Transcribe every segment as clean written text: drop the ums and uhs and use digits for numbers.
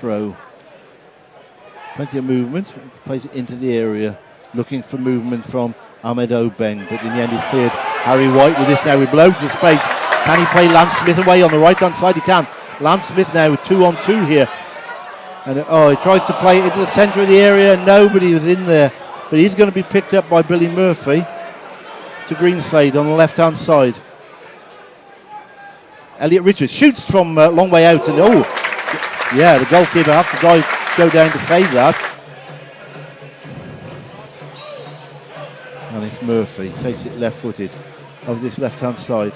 throw. Plenty of movement. Plays it into the area. Looking for movement from Ahmed Obeng. But in the end it's cleared. Harry White with this now with loads of space. Can he play Lance Smith away on the right hand side? He can. Lance Smith now with 2-on-2 here. And he tries to play it into the centre of the area. Nobody was in there. But he's going to be picked up by Billy Murphy to Greenslade on the left hand side. Elliot Richards shoots from a long way out, and the goalkeeper has to go down to save that. And it's Murphy, takes it left-footed over this left-hand side.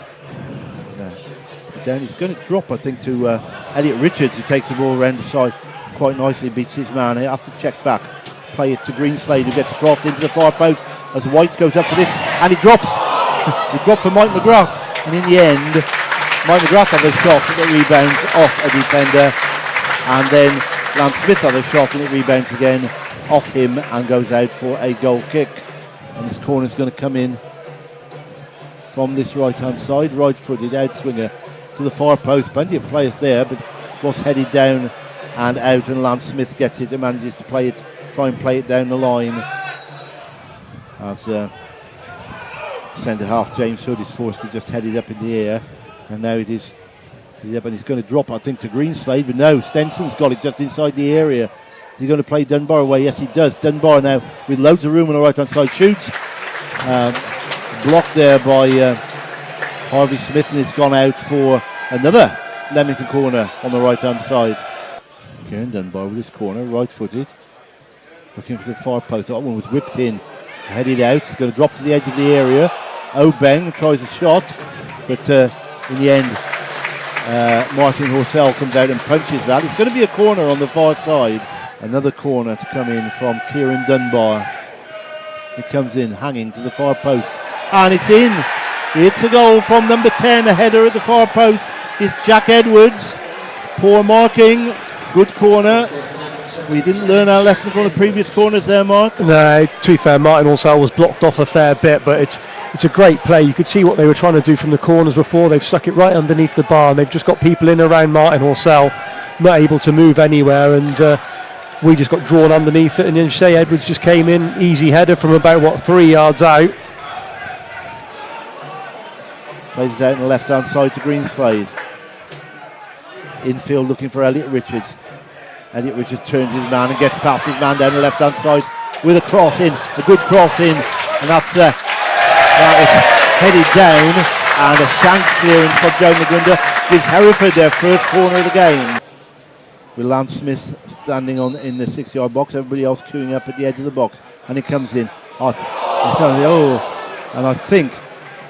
Down, he's going to drop, I think, to Elliot Richards, who takes the ball around the side quite nicely, beats his man. He has to check back, play it to Greenslade, who gets across into the far post as White goes up for this, and he drops. He dropped for Mike McGrath, and in the end, Mike McGrath had a shot that rebounds off a defender, and then Lance Smith had a shot and it rebounds again off him and goes out for a goal kick. And this corner is going to come in from this right hand side, right footed outswinger to the far post. Plenty of players there, but was headed down and out, and Lance Smith gets it and manages to try and play it down the line as centre half James Hood is forced to just head it up in the air. And now it is up, and he's going to drop, I think, to Greenslade, but no, Stenson's got it just inside the area. Is he going to play Dunbar away? Yes, he does. Dunbar now with loads of room on the right hand side shoots. Blocked there by Harvey Smith, and it's gone out for another Leamington corner on the right hand side. Kieran Dunbar with this corner, right footed, looking for the far post. That one was whipped in, headed out. He's going to drop to the edge of the area. Obeng tries a shot, but in the end, Martin Horsell comes out and punches that. It's going to be a corner on the far side. Another corner to come in from Kieran Dunbar. He comes in hanging to the far post, and it's in. It's a goal from number 10. A header at the far post. It's Jack Edwards. Poor marking. Good corner. We didn't learn our lesson from the previous corners there, Mark. No, to be fair, Martin Horsell was blocked off a fair bit, but it's a great play. You could see what they were trying to do from the corners before. They've stuck it right underneath the bar, and they've just got people in around Martin Horsell, not able to move anywhere, and we just got drawn underneath it. And then Shay Edwards just came in, easy header from about 3 yards out. Plays it out on the left hand side to Greenslade. Infield looking for Elliot Richards. Elliot Richards turns his man and gets past his man down the left hand side with a cross in, a good cross in, and that was headed down, and a shank clearance from Joe Magunda gives Hereford their first corner of the game. With Lance Smith standing in the 6 yard box, everybody else queuing up at the edge of the box, and it comes in. And I think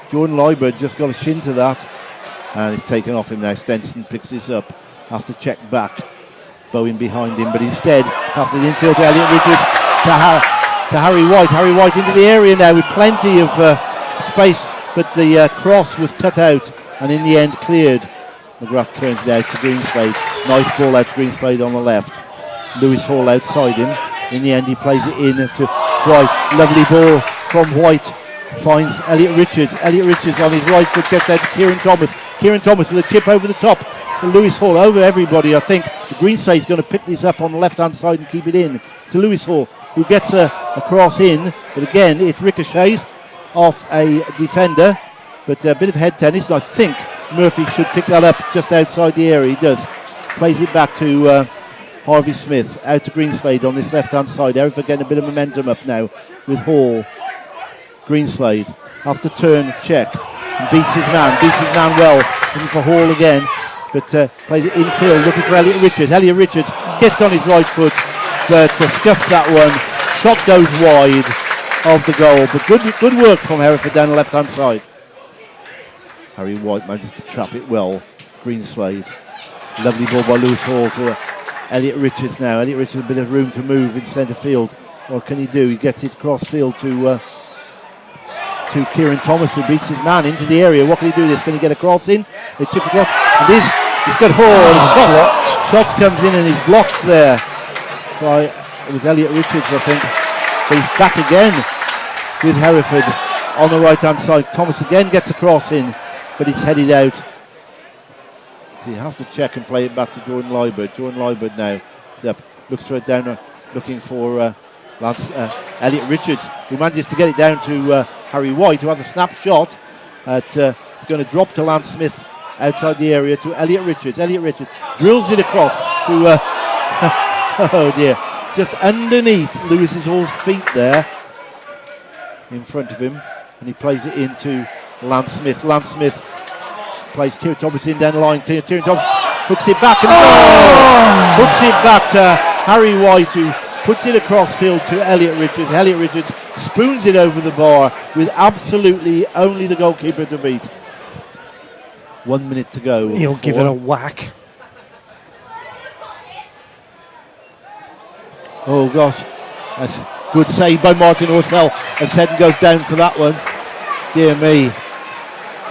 Jordan Liebert just got a shin to that, and it's taken off him now. Stenson picks this up, has to check back. Bowen behind him, but instead passes the infield to Elliot Richards to Harry White. Harry White into the area now with plenty of space, but the cross was cut out and in the end cleared. McGrath turns it out to Greenslade. Nice ball out to Greenslade on the left. Lewis Hall outside him. In the end he plays it in to White. Lovely ball from White. Finds Elliot Richards. Elliot Richards on his right foot gets out to Kieran Thomas. Kieran Thomas with a chip over the top. Lewis Hall over everybody, I think. Greenslade's going to pick this up on the left hand side and keep it in to Lewis Hall, who gets a cross in, but again it ricochets off a defender, but a bit of head tennis, and I think Murphy should pick that up just outside the area. He does. Plays it back to Harvey Smith, out to Greenslade on this left hand side. Hereford getting a bit of momentum up now with Hall. Greenslade has to turn, check, and beats his man well, looking for Hall again. But plays it infield, looking for Elliot Richards. Elliot Richards gets on his right foot, but scuffs that one. Shot goes wide of the goal, but good work from Hereford down the left-hand side. Harry White manages to trap it well. Greenslade, lovely ball by Lewis Hall to Elliot Richards now. Elliot Richards a bit of room to move in centre field. What can he do? He gets it cross field to Kieran Thomas, who beats his man into the area. What can he do this? Can he get a cross in? They took across. And he's got Hall. Shot comes in and he's blocked there by, it was Elliot Richards, I think. But he's back again with Hereford on the right hand side. Thomas again gets a cross in, but he's headed out. So you have to check and play it back to Jordan Liebert. Jordan Liebert now Yep. Looks for it down, looking for Elliot Richards, who manages to get it down to Harry White, who has a snapshot. It's going to drop to Lance Smith outside the area to Elliot Richards. Elliot Richards drills it across to, oh dear, just underneath Lewis's Hall's feet there, in front of him, and he plays it into Lance Smith. Lance Smith plays Kieran Thomas in down the line. Kieran Thomas hooks it back and hooks it back to Harry White, who puts it across field to Elliot Richards. Elliot Richards spoons it over the bar with absolutely only the goalkeeper to beat. 1 minute to go. He'll give it a whack. Oh gosh, that's good save by Martin Horsell as Seddon goes down for that one. Dear me.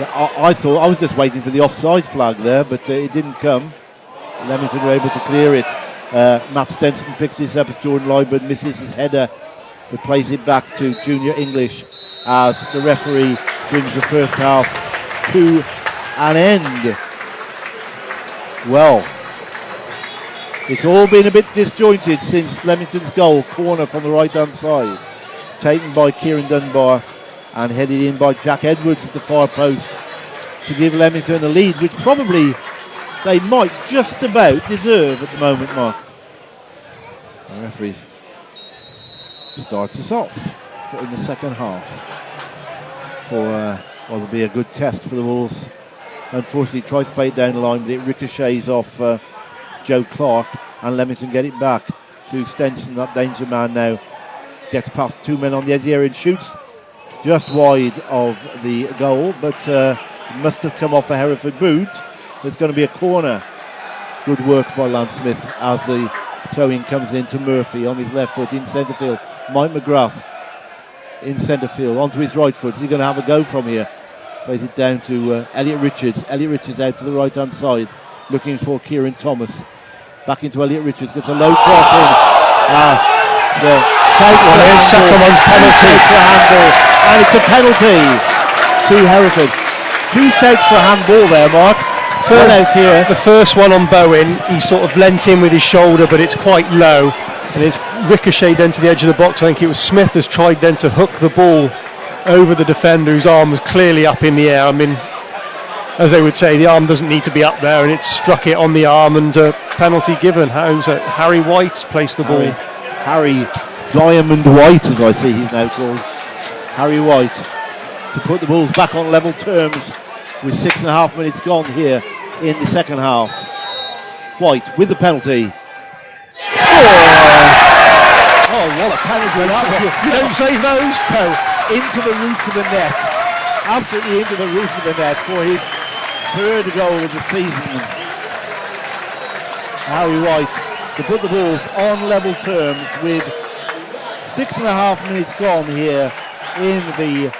I thought I was just waiting for the offside flag there, but it didn't come. Leamington were able to clear it. Matt Stenson picks this up as Jordan Liebert misses his header, but plays it back to Junior English as the referee brings the first half to an end. Well, it's all been a bit disjointed since Leamington's goal, corner from the right hand side, taken by Kieran Dunbar and headed in by Jack Edwards at the far post to give Leamington a lead, which probably they might just about deserve at the moment, Mark. The referee starts us off in the second half for what will be a good test for the Wolves. Unfortunately, tries to play it down the line, but it ricochets off Joe Clark, and Leamington get it back to Stenson, that danger man now. Gets past two men on the edge here and shoots just wide of the goal, but it must have come off a Hereford boot. There's going to be a corner. Good work by Lance Smith as the throw-in comes in to Murphy on his left foot in centre field. Mike McGrath in centre field onto his right foot. Is he going to have a go from here? Plays it down to Elliot Richards. Elliot Richards out to the right-hand side, looking for Kieran Thomas. Back into Elliot Richards. Gets a low cross in. Sacramont's penalty. And it's a penalty to Hereford. Two shouts for handball there, Mark. Out here. The first one on Bowen, he sort of leant in with his shoulder, but it's quite low, and it's ricocheted then to the edge of the box. I think it was Smith has tried then to hook the ball over the defender, whose arm was clearly up in the air. I mean, as they would say, the arm doesn't need to be up there, and it struck it on the arm, and penalty given. Harry White's placed the ball. Harry Diamond White, as I see he's now called. Harry White to put the Wolves back on level terms with 6.5 minutes gone here in the second half. White with the penalty. Oh, what a penalty that was. You don't save those? No, into the roof of the net. Absolutely into the roof of the net for his third goal of the season. Harry White to put the Wolves on level terms with 6.5 minutes gone here in the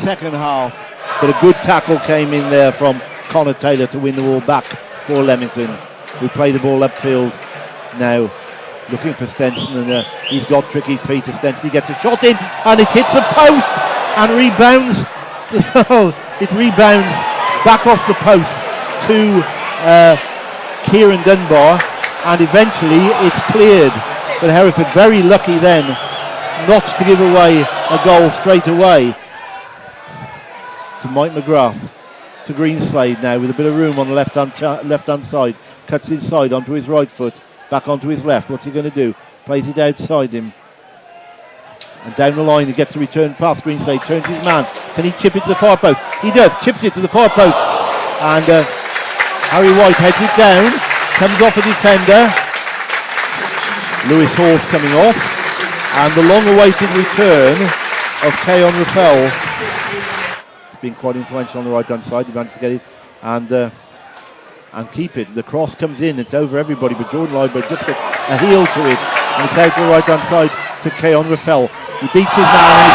second half. But a good tackle came in there from Connor Taylor to win the ball back for Leamington, who play the ball upfield now, looking for Stenson, and he's got tricky feet to Stenson. He gets a shot in, and it hits the post and rebounds. It rebounds back off the post to Kieran Dunbar, and eventually it's cleared. But Hereford very lucky then not to give away a goal straight away. To Mike McGrath, to Greenslade now with a bit of room on the left-hand side. Cuts inside onto his right foot, back onto his left. What's he going to do? Plays it outside him. And down the line he gets a return pass. Greenslade turns his man. Can he chip it to the far post? He does. Chips it to the far post. And Harry White heads it down. Comes off a defender. Lewis Horse coming off. And the long-awaited return of Keon Raffel. Been quite influential on the right hand side. He managed to get it and keep it. The cross comes in, it's over everybody, but Jordan Liebert just gets a heel to it, and it's out to the right hand side to Keon Raffel. He beats his man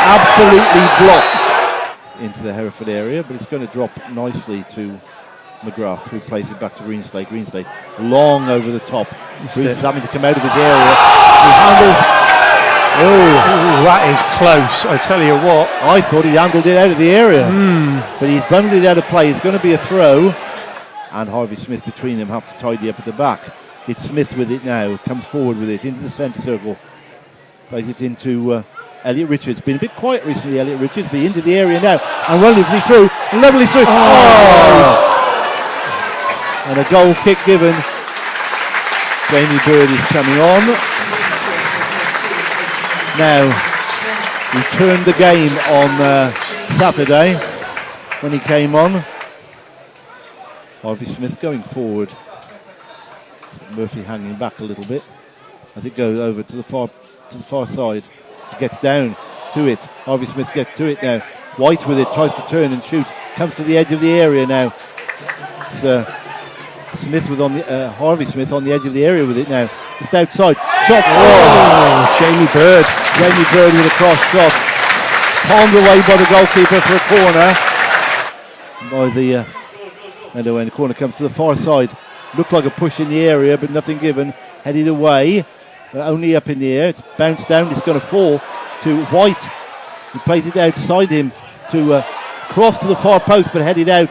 absolutely blocked into the Hereford area, but it's going to drop nicely to McGrath, who plays it back to Greenslade. Greenslade long over the top. He's having to come out of his area. He handles. Oh, that is close, I tell you what. I thought he handled it out of the area, but he's bundled it out of play. It's going to be a throw, and Harvey Smith between them have to tidy up at the back. It's Smith with it now, comes forward with it into the centre circle, plays it into Elliot Richards. Been a bit quiet recently, Elliot Richards, but into the area now, and lovely through. And a goal kick given. Jamie Bird is coming on. Now, he turned the game on Saturday when he came on. Harvey Smith going forward. Murphy hanging back a little bit. As it goes over to the far side. He gets down to it. Harvey Smith gets to it now. White with it, tries to turn and shoot. Comes to the edge of the area now. Smith was on the Harvey Smith on the edge of the area with it now. Just outside. Shot. Jamie Bird. Jamie Bird with a cross shot. Palmed away by the goalkeeper for a corner. By the and the corner comes to the far side. Looked like a push in the area, but nothing given. Headed away, only up in the air. It's bounced down. It's going to fall to White. He plays it outside him to cross to the far post, but headed out.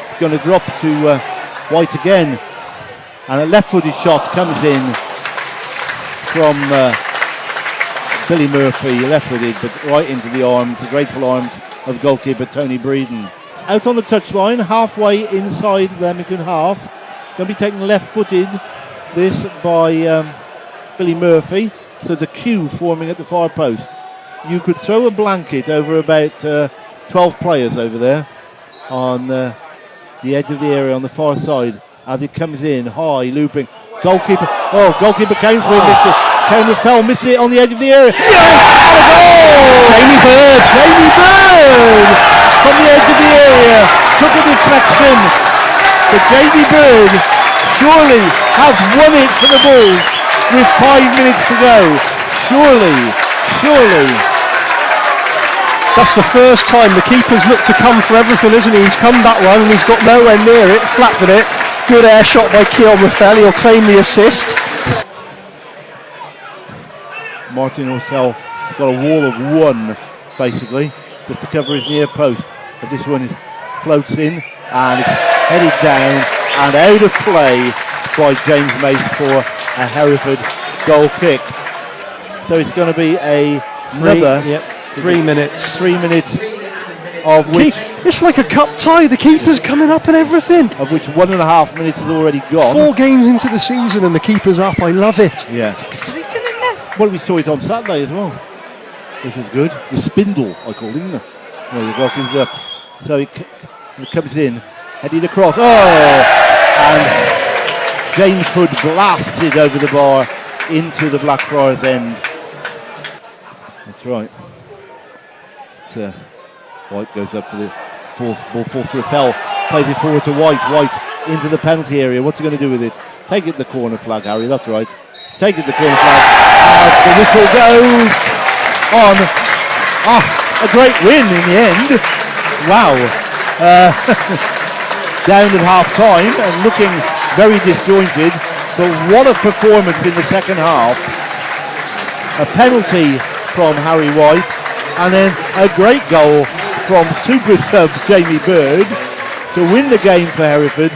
It's going to drop to White again, and a left-footed shot comes in from Billy Murphy, left-footed, but right into the arms, the grateful arms of goalkeeper Tony Breeden. Out on the touchline, halfway inside the Leamington half. Going to be taken left-footed, this by Billy Murphy. So there's a queue forming at the far post. You could throw a blanket over about 12 players over there on the edge of the area on the far side as it comes in, high, looping. Goalkeeper came for him, came and fell, missed it on the edge of the area. Yes! And a goal! Jamie Bird from the edge of the area, took a deflection, but Jamie Bird surely has won it for the Bulls with 5 minutes to go. Surely. That's the first time the keeper's looked to come for everything, isn't he? He's come that one and he's got nowhere near it, flapped at it. Good air shot by Keon Raffel, he'll claim the assist. Martin Orsell got a wall of one, basically, just to cover his near post. But this one floats in and it's headed down and out of play by James Mace for a Hereford goal kick. So it's going to be another 3 minutes. 3 minutes of which it's like a cup tie. The keeper's coming up and everything. Of which 1.5 minutes is already gone. 4 games into the season and the keeper's up. I love it. Yeah. It's exciting, isn't it? Well, we saw it on Saturday as well, which was good. The spindle, I called him. Well, the goalkeeper's up. So it comes in, headed across. And James Hood blasts it over the bar into the Blackfriars end. That's right. White goes up for the ball, forced to Raffel, plays it forward to White. White into the penalty area. What's he going to do with it? Take it to the corner flag, Harry. That's right. Take it to the corner flag. The whistle goes on. A great win in the end. Wow. Down at half time and looking very disjointed. But what a performance in the second half. A penalty from Harry White. And then a great goal from super sub Jamie Bird to win the game for Hereford.